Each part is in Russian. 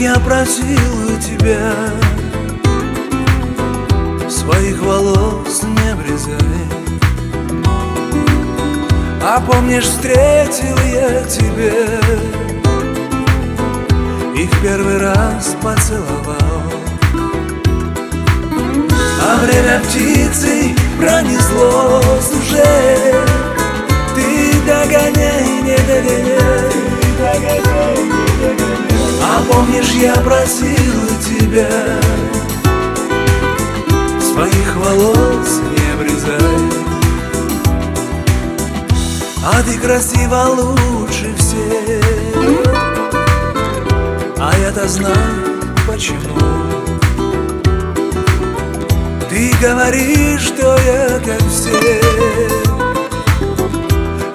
я просил у тебя, своих волос не обрезай. А помнишь, встретил я тебя и в первый раз поцеловал. А время птицей пронеслось уже. Ты догоняй, не догоняй. А помнишь, я просил тебя, своих волос не обрезай. А ты красива лучше всех, а я-то знаю почему. Ты говоришь, что я как все,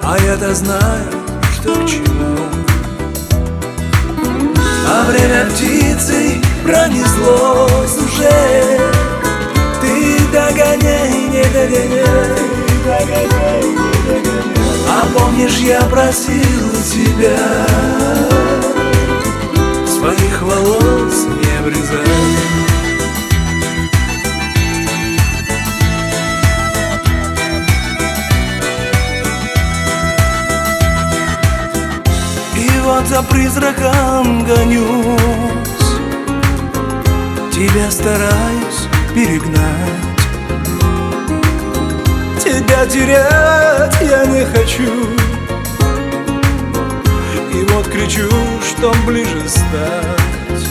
а я-то знаю, что к чему. А время птицей пронеслось уже. Ты догоняй, не догоняй. А помнишь, я просил тебя, своих волос не обрезай. И вот за призраком гонюсь, тебя стараюсь перегнать. Тебя терять я не хочу, и вот кричу, чтоб ближе стать.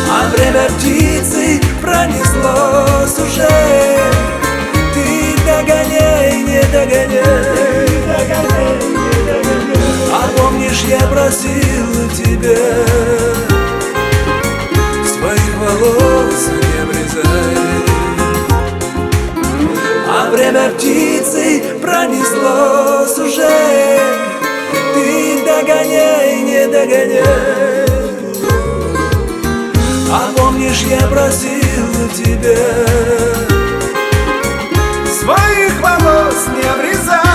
А время птицей пронеслось уже. Ты догоняй, не догоняй. А помнишь, я просил тебя, своих волос не обрезай. А время птицей пронеслось уже. Ты догоняй, не догоняй. А помнишь, я просил тебя, своих волос не обрезай.